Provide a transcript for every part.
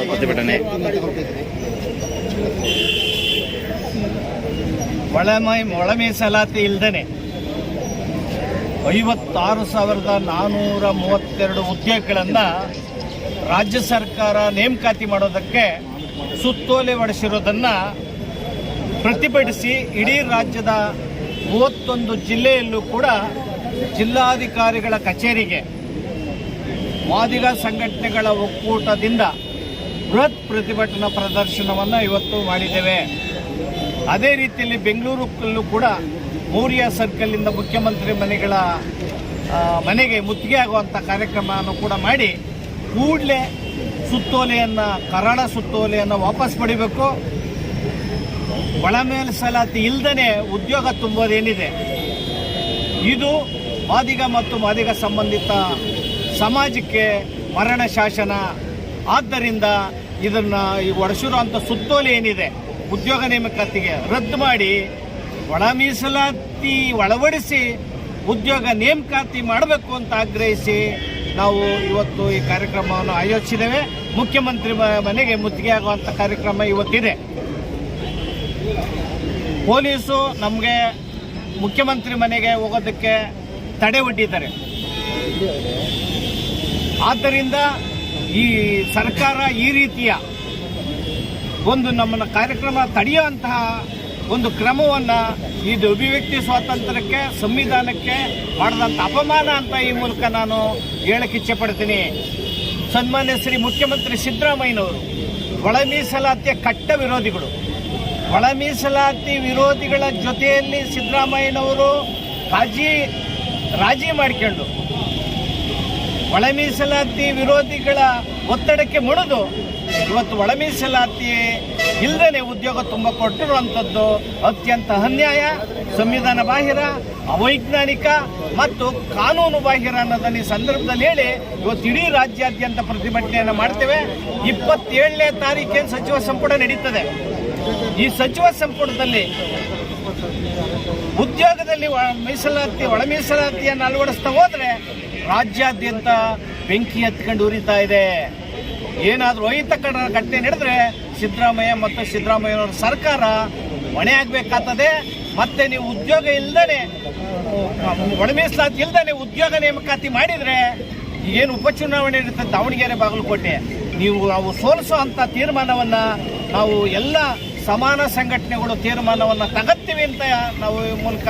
ಪ್ರತಿಭಟನೆ? ಒಳ ಮೀಸಲಾತಿ ಇಲ್ಲದೇ 56,432 ಉದ್ಯೋಗಗಳನ್ನು ರಾಜ್ಯ ಸರ್ಕಾರ ನೇಮಕಾತಿ ಮಾಡೋದಕ್ಕೆ ಸುತ್ತೋಲೆ ಹೊಡೆಸಿರೋದನ್ನು ಪ್ರತಿಭಟಿಸಿ ಇಡೀ ರಾಜ್ಯದ 31 ಜಿಲ್ಲೆಯಲ್ಲೂ ಕೂಡ ಜಿಲ್ಲಾಧಿಕಾರಿಗಳ ಕಚೇರಿಗೆ ಮಾದಿಗ ಸಂಘಟನೆಗಳ ಒಕ್ಕೂಟದಿಂದ ಬೃಹತ್ ಪ್ರತಿಭಟನಾ ಪ್ರದರ್ಶನವನ್ನು ಇವತ್ತು ಮಾಡಿದ್ದೇವೆ. ಅದೇ ರೀತಿಯಲ್ಲಿ ಬೆಂಗಳೂರಲ್ಲೂ ಕೂಡ ಮೌರ್ಯ ಸರ್ಕಲ್ನಿಂದ ಮುಖ್ಯಮಂತ್ರಿ ಮನೆಗೆ ಮುತ್ತಿಗೆ ಆಗುವಂಥ ಕಾರ್ಯಕ್ರಮವನ್ನು ಕೂಡ ಮಾಡಿ ಕೂಡಲೇ ಕರಾಳ ಸುತ್ತೋಲೆಯನ್ನು ವಾಪಸ್ ಪಡಿಬೇಕು. ಒಳ ಮೀಸಲಾತಿ ಇಲ್ಲದೇ ಉದ್ಯೋಗ ತುಂಬುವುದೇನಿದೆ ಇದು ಮಾದಿಗ ಮತ್ತು ಮಾದಿಗ ಸಂಬಂಧಿತ ಸಮಾಜಕ್ಕೆ ಮರಣ ಶಾಸನ. ಆದ್ದರಿಂದ ಇದನ್ನು ಹೊಡೆಸಿರುವಂಥ ಸುತ್ತೋಲೆ ಏನಿದೆ ಉದ್ಯೋಗ ನೇಮಕಾತಿಗೆ ರದ್ದು ಮಾಡಿ ಒಳ ಮೀಸಲಾತಿ ಒಳವಡಿಸಿ ಉದ್ಯೋಗ ನೇಮಕಾತಿ ಮಾಡಬೇಕು ಅಂತ ಆಗ್ರಹಿಸಿ ನಾವು ಇವತ್ತು ಈ ಕಾರ್ಯಕ್ರಮವನ್ನು ಆಯೋಜಿಸಿದ್ದೇವೆ. ಮುಖ್ಯಮಂತ್ರಿ ಮನೆಗೆ ಮುತ್ತಿಗೆ ಆಗುವಂಥ ಕಾರ್ಯಕ್ರಮ ಇವತ್ತಿದೆ. ಪೊಲೀಸು ನಮಗೆ ಮುಖ್ಯಮಂತ್ರಿ ಮನೆಗೆ ಹೋಗೋದಕ್ಕೆ ತಡೆ ಒಡ್ಡಿದ್ದಾರೆ. ಆದ್ದರಿಂದ ಈ ಸರ್ಕಾರ ಈ ರೀತಿಯ ಒಂದು ನಮ್ಮನ್ನು ಕಾರ್ಯಕ್ರಮ ತಡೆಯುವಂತಹ ಒಂದು ಕ್ರಮವನ್ನು ಇದು ಅಭಿವ್ಯಕ್ತಿ ಸ್ವಾತಂತ್ರ್ಯಕ್ಕೆ ಸಂವಿಧಾನಕ್ಕೆ ಮಾಡಿದಂಥ ಅಪಮಾನ ಅಂತ ಈ ಮೂಲಕ ನಾನು ಹೇಳಕ್ಕೆ ಇಚ್ಛೆಪಡ್ತೀನಿ. ಸನ್ಮಾನ್ಯ ಶ್ರೀ ಮುಖ್ಯಮಂತ್ರಿ ಸಿದ್ದರಾಮಯ್ಯನವರು ಒಳ ಮೀಸಲಾತಿಯ ಕಟ್ಟ ವಿರೋಧಿಗಳು. ಒಳ ಮೀಸಲಾತಿ ವಿರೋಧಿಗಳ ಜೊತೆಯಲ್ಲಿ ಸಿದ್ದರಾಮಯ್ಯನವರು ರಾಜಿ ಮಾಡಿಕೊಂಡು ಒಳ ಮೀಸಲಾತಿ ವಿರೋಧಿಗಳ ಒತ್ತಡಕ್ಕೆ ಮಣಿದು ಇವತ್ತು ಒಳ ಮೀಸಲಾತಿ ಇಲ್ಲದೇ ಉದ್ಯೋಗ ತುಂಬ ಕೊಟ್ಟಿರುವಂಥದ್ದು ಅತ್ಯಂತ ಅನ್ಯಾಯ, ಸಂವಿಧಾನ ಬಾಹಿರ, ಅವೈಜ್ಞಾನಿಕ ಮತ್ತು ಕಾನೂನು ಬಾಹಿರ ಅನ್ನೋದನ್ನು ಈ ಸಂದರ್ಭದಲ್ಲಿ ಹೇಳಿ ಇವತ್ತು ಇಡೀ ರಾಜ್ಯಾದ್ಯಂತ ಪ್ರತಿಭಟನೆಯನ್ನು ಮಾಡ್ತೇವೆ. 27ನೇ ತಾರೀಕಿನ ಸಚಿವ ಸಂಪುಟ ನಡೀತದೆ. ಈ ಸಚಿವ ಸಂಪುಟದಲ್ಲಿ ಉದ್ಯೋಗದಲ್ಲಿ ಒಳ ಮೀಸಲಾತಿಯನ್ನು ಅಳವಡಿಸ್ತಾ ಹೋದರೆ ರಾಜ್ಯಾದ್ಯಂತ ಬೆಂಕಿ ಹತ್ಕೊಂಡು ಉರಿತಾ ಇದೆ. ಏನಾದರೂ ಅಹಿತಕರ ಘಟನೆ ನಡೆದರೆ ಸಿದ್ದರಾಮಯ್ಯ ಮತ್ತು ಸಿದ್ದರಾಮಯ್ಯನವರ ಸರ್ಕಾರ ಹೊಣೆ ಆಗಬೇಕಾಗ್ತದೆ. ಮತ್ತೆ ನೀವು ಉದ್ಯೋಗ ಇಲ್ಲದೇ ಒಳ ಮೀಸಲಾತಿ ಇಲ್ಲದೇ ಉದ್ಯೋಗ ನೇಮಕಾತಿ ಮಾಡಿದರೆ ಏನು ಉಪಚುನಾವಣೆ ಇರುತ್ತೆ ದಾವಣಗೆರೆ ಬಾಗಲಕೋಟೆ ನಾವು ಸೋಲಿಸೋ ಅಂಥ ತೀರ್ಮಾನವನ್ನು ನಾವು ಎಲ್ಲ ಸಮಾನ ಸಂಘಟನೆಗಳು ತೀರ್ಮಾನವನ್ನು ತಗತ್ತೀವಿ ಅಂತ ನಾವು ಈ ಮೂಲಕ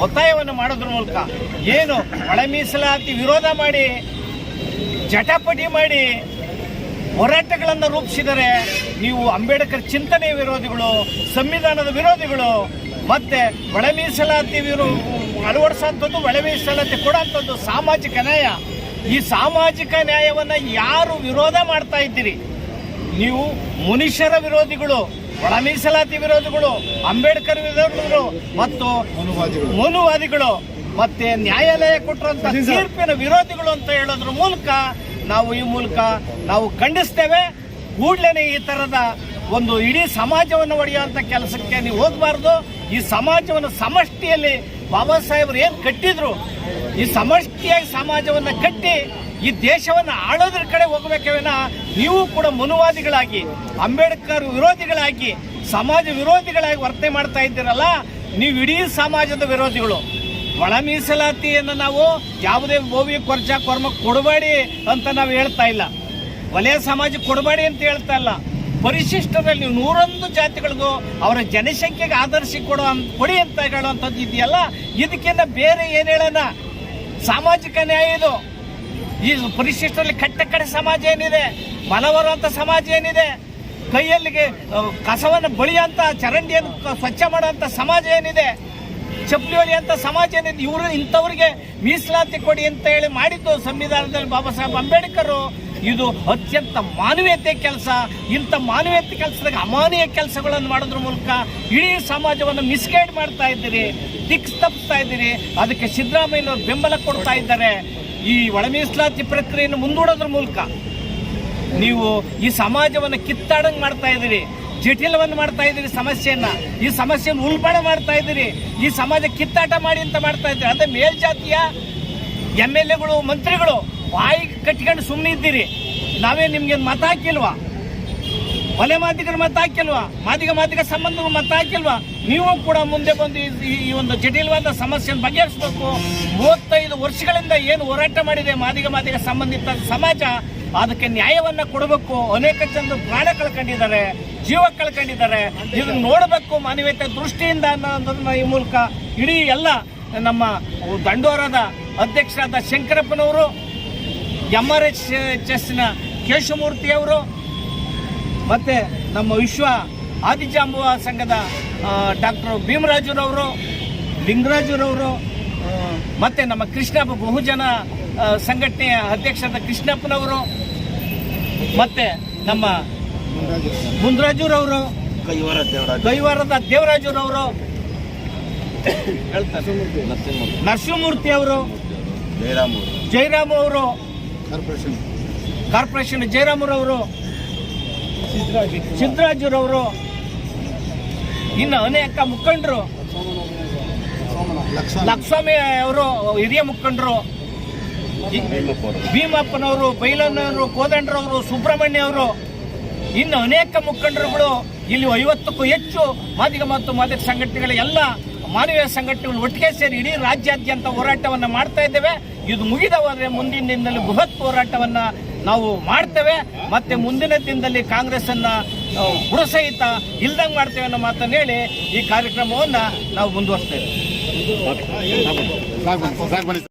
ಒತ್ತಾಯವನ್ನು ಮಾಡೋದ್ರ ಮೂಲಕ ಏನು ಒಳ ಮೀಸಲಾತಿ ವಿರೋಧ ಮಾಡಿ ಜಟಾಪಟಿ ಮಾಡಿ ಹೋರಾಟಗಳನ್ನು ರೂಪಿಸಿದರೆ ನೀವು ಅಂಬೇಡ್ಕರ್ ಚಿಂತನೆ ವಿರೋಧಿಗಳು, ಸಂವಿಧಾನದ ವಿರೋಧಿಗಳು, ಮತ್ತೆ ಒಳ ಮೀಸಲಾತಿ ಅಳವಡಿಸೋಂಥದ್ದು ಒಳ ಮೀಸಲಾತಿ ಕೊಡೋಂಥದ್ದು ಸಾಮಾಜಿಕ ನ್ಯಾಯ. ಈ ಸಾಮಾಜಿಕ ನ್ಯಾಯವನ್ನು ಯಾರು ವಿರೋಧ ಮಾಡ್ತಾ ಇದ್ದೀರಿ ನೀವು ಮನುಷ್ಯರ ವಿರೋಧಿಗಳು, ಒಳ ಮೀಸಲಾತಿ ವಿರೋಧಿಗಳು, ಅಂಬೇಡ್ಕರ್ ವಿರೋಧಿಗಳು ಮತ್ತು ಮನುವಾದಿಗಳು ಮತ್ತೆ ನ್ಯಾಯಾಲಯ ಕೊಟ್ಟಿರುವಂಥ ತೀರ್ಪಿನ ವಿರೋಧಿಗಳು ಅಂತ ಹೇಳೋದ್ರ ಮೂಲಕ ನಾವು ಖಂಡಿಸ್ತೇವೆ. ಕೂಡಲೇ ಈ ಥರದ ಒಂದು ಇಡೀ ಸಮಾಜವನ್ನು ಒಡೆಯುವಂಥ ಕೆಲಸಕ್ಕೆ ನೀವು ಹೋಗಬಾರ್ದು. ಈ ಸಮಾಜವನ್ನು ಸಮಷ್ಟಿಯಲ್ಲಿ ಬಾಬಾ ಸಾಹೇಬರು ಏನು ಕಟ್ಟಿದ್ರು, ಈ ಸಮಷ್ಟಿಯಾಗಿ ಸಮಾಜವನ್ನು ಕಟ್ಟಿ ಈ ದೇಶವನ್ನು ಆಳೋದ್ರ ಕಡೆ ಹೋಗಬೇಕೇನ ನೀವು ಕೂಡ ಮನುವಾದಿಗಳಾಗಿ, ಅಂಬೇಡ್ಕರ್ ವಿರೋಧಿಗಳಾಗಿ, ಸಮಾಜ ವಿರೋಧಿಗಳಾಗಿ ವರ್ತನೆ ಮಾಡ್ತಾ ಇದ್ದೀರಲ್ಲ, ನೀವು ಇಡೀ ಸಮಾಜದ ವಿರೋಧಿಗಳು. ಒಳ ಮೀಸಲಾತಿಯನ್ನು ನಾವು ಯಾವುದೇ ಬೋವಿ ಕೊರ್ಮ ಕೊಡಬೇಡಿ ಅಂತ ನಾವು ಹೇಳ್ತಾ ಇಲ್ಲ, ವಲಯ ಸಮಾಜಕ್ಕೆ ಕೊಡಬೇಡಿ ಅಂತ ಹೇಳ್ತಾ ಇಲ್ಲ. ಪರಿಶಿಷ್ಟದಲ್ಲಿ 101 ಜಾತಿಗಳಿಗೂ ಅವರ ಜನಸಂಖ್ಯೆಗೆ ಆಧರಿಸಿ ಕೊಡಿ ಅಂತ ಹೇಳುವಂಥದ್ದು ಇದೆಯಲ್ಲ, ಇದಕ್ಕಿಂತ ಬೇರೆ ಏನು ಹೇಳೋಣ? ಸಾಮಾಜಿಕ ನ್ಯಾಯ ಇದು. ಈ ಪರಿಶಿಷ್ಟರಲ್ಲಿ ಕಟ್ಟಕಡೆ ಸಮಾಜ ಏನಿದೆ, ಮನವರುವಂಥ ಸಮಾಜ ಏನಿದೆ, ಕೈಯಲ್ಲಿಗೆ ಕಸವನ್ನು ಬಳಿಯಂಥ ಚರಂಡಿಯನ್ನು ಸ್ವಚ್ಛ ಮಾಡುವಂಥ ಸಮಾಜ ಏನಿದೆ, ಚಪ್ಪಲಿ ಹೊಲಿಯಂಥ ಸಮಾಜ ಏನಿದೆ, ಇಂಥವ್ರಿಗೆ ಮೀಸಲಾತಿ ಕೊಡಿ ಅಂತ ಹೇಳಿ ಮಾಡಿದ್ದು ಸಂವಿಧಾನದಲ್ಲಿ ಬಾಬಾ ಸಾಹೇಬ್ ಅಂಬೇಡ್ಕರ್. ಇದು ಅತ್ಯಂತ ಮಾನವೀಯತೆ ಕೆಲಸ. ಇಂಥ ಮಾನವೀಯತೆ ಕೆಲಸದಾಗ ಅಮಾನವೀಯ ಕೆಲಸಗಳನ್ನು ಮಾಡೋದ್ರ ಮೂಲಕ ಇಡೀ ಸಮಾಜವನ್ನು ಮಿಸ್ಗೈಡ್ ಮಾಡ್ತಾ ಇದ್ದೀರಿ, ದಿಕ್ಕು ತಪ್ಪಿಸ್ತಾ ಇದ್ದೀರಿ. ಅದಕ್ಕೆ ಸಿದ್ದರಾಮಯ್ಯನವರು ಬೆಂಬಲ ಕೊಡ್ತಾ ಇದ್ದಾರೆ. ಈ ಒಳ ಮೀಸಲಾತಿ ಪ್ರಕ್ರಿಯೆಯನ್ನು ಮುಂದೂಡೋದ್ರ ಮೂಲಕ ನೀವು ಈ ಸಮಾಜವನ್ನು ಕಿತ್ತಾಡಂಗೆ ಮಾಡ್ತಾ ಇದ್ದೀರಿ, ಜಟಿಲವನ್ನು ಮಾಡ್ತಾ ಇದ್ದೀರಿ. ಈ ಸಮಸ್ಯೆಯನ್ನು ಉಲ್ಬಣ ಮಾಡ್ತಾ ಇದ್ದೀರಿ. ಈ ಸಮಾಜ ಕಿತ್ತಾಟ ಮಾಡಿ ಅಂತ ಮಾಡ್ತಾ ಇದ್ದೀರಿ. ಅದೇ ಮೇಲ್ಜಾತಿಯ MLAಗಳು, ಮಂತ್ರಿಗಳು ಬಾಯಿ ಕಟ್ಕೊಂಡು ಸುಮ್ಮನೆ ಇದ್ದೀರಿ. ನಾವೇ ನಿಮ್ಗೆ ಮತ ಹಾಕಿಲ್ವಾ? ಮಲೆ ಮಾದಿಗರ ಮತ ಹಾಕಿಲ್ವಾ? ಮಾದಿಗ ಸಂಬಂಧಗಳು ಮತ ಹಾಕಿಲ್ವಾ? ನೀವು ಕೂಡ ಮುಂದೆ ಬಂದು ಈ ಒಂದು ಜಟಿಲವಾದ ಸಮಸ್ಯೆಯನ್ನು ಬಗೆಹರಿಸಬೇಕು. 35 ವರ್ಷಗಳಿಂದ ಏನು ಹೋರಾಟ ಮಾಡಿದೆ ಮಾದಿಗ ಸಂಬಂಧಿತ ಸಮಾಜ, ಅದಕ್ಕೆ ನ್ಯಾಯವನ್ನ ಕೊಡಬೇಕು. ಅನೇಕ ಜನರು ಪ್ರಾಣ ಕಳ್ಕೊಂಡಿದ್ದಾರೆ, ಜೀವ ಕಳ್ಕೊಂಡಿದ್ದಾರೆ. ಇದನ್ನು ನೋಡಬೇಕು ಮಾನವೀಯತೆ ದೃಷ್ಟಿಯಿಂದ ಅನ್ನೋದನ್ನ ಈ ಮೂಲಕ ಇಡೀ ಎಲ್ಲ ನಮ್ಮ ದಂಡೋರದ ಅಧ್ಯಕ್ಷರಾದ ಶಂಕರಪ್ಪನವರು, MRHS ಕೇಶವಮೂರ್ತಿಯವರು, ಮತ್ತೆ ನಮ್ಮ ವಿಶ್ವ ಆದಿಜಾಂಬುವ ಸಂಘದ ಡಾಕ್ಟರ್ ಭೀಮರಾಜುರವರು, ಲಿಂಗರಾಜುರವರು, ಮತ್ತೆ ನಮ್ಮ ಕೃಷ್ಣ ಬಹುಜನ ಸಂಘಟನೆಯ ಅಧ್ಯಕ್ಷರಾದ ಕೃಷ್ಣಪ್ಪನವರು, ಮತ್ತೆ ನಮ್ಮ ಮುಂದರಾಜುರವರು, ಕೈವಾರದ ದೇವರಾಜುರವರು, ನರಸಿಂಹಮೂರ್ತಿ ಅವರು, ಜಯರಾಮ್ ಅವರು, ಕಾರ್ಪೊರೇಷನ್ ಜಯರಾಮರವರು, ಸಿದ್ದರಾಜುರವರು, ಇನ್ನು ಅನೇಕ ಮುಖಂಡರು, ಲಕ್ಷ್ಮಿ ಅವರು ಹಿರಿಯ ಮುಖಂಡರು, ಭೀಮಪ್ಪನವರು, ಬೈಲನ್ನವರು, ಕೋದಂಡ್ರವರು, ಸುಬ್ರಹ್ಮಣ್ಯ ಅವರು, ಇನ್ನು ಅನೇಕ ಮುಖಂಡರುಗಳು ಇಲ್ಲಿ 50ಕ್ಕೂ ಹೆಚ್ಚು ಮಾದಿಗ ಮತ್ತು ಮಾದಿಗ ಸಂಘಟನೆಗಳ ಎಲ್ಲ ಮಾನವೀಯ ಸಂಘಟನೆಗಳು ಒಟ್ಟಿಗೆ ಸೇರಿ ಇಡೀ ರಾಜ್ಯಾದ್ಯಂತ ಹೋರಾಟವನ್ನು ಮಾಡ್ತಾ ಇದ್ದೇವೆ. ಇದು ಮುಗಿದ ಹೋದರೆ ಮುಂದಿನ ದಿನದಲ್ಲಿ ಬೃಹತ್ ಹೋರಾಟವನ್ನ ನಾವು ಮಾಡ್ತೇವೆ. ಮತ್ತೆ ಮುಂದಿನ ದಿನದಲ್ಲಿ ಕಾಂಗ್ರೆಸ್ ಅನ್ನ ಬುಡಸಹಿತ ಇಲ್ದಂಗೆ ಮಾಡ್ತೇವೆ ಅನ್ನೋ ಮಾತನ್ನು ಹೇಳಿ ಈ ಕಾರ್ಯಕ್ರಮವನ್ನ ನಾವು ಮುಂದುವರಿಸ್ತೇವೆ.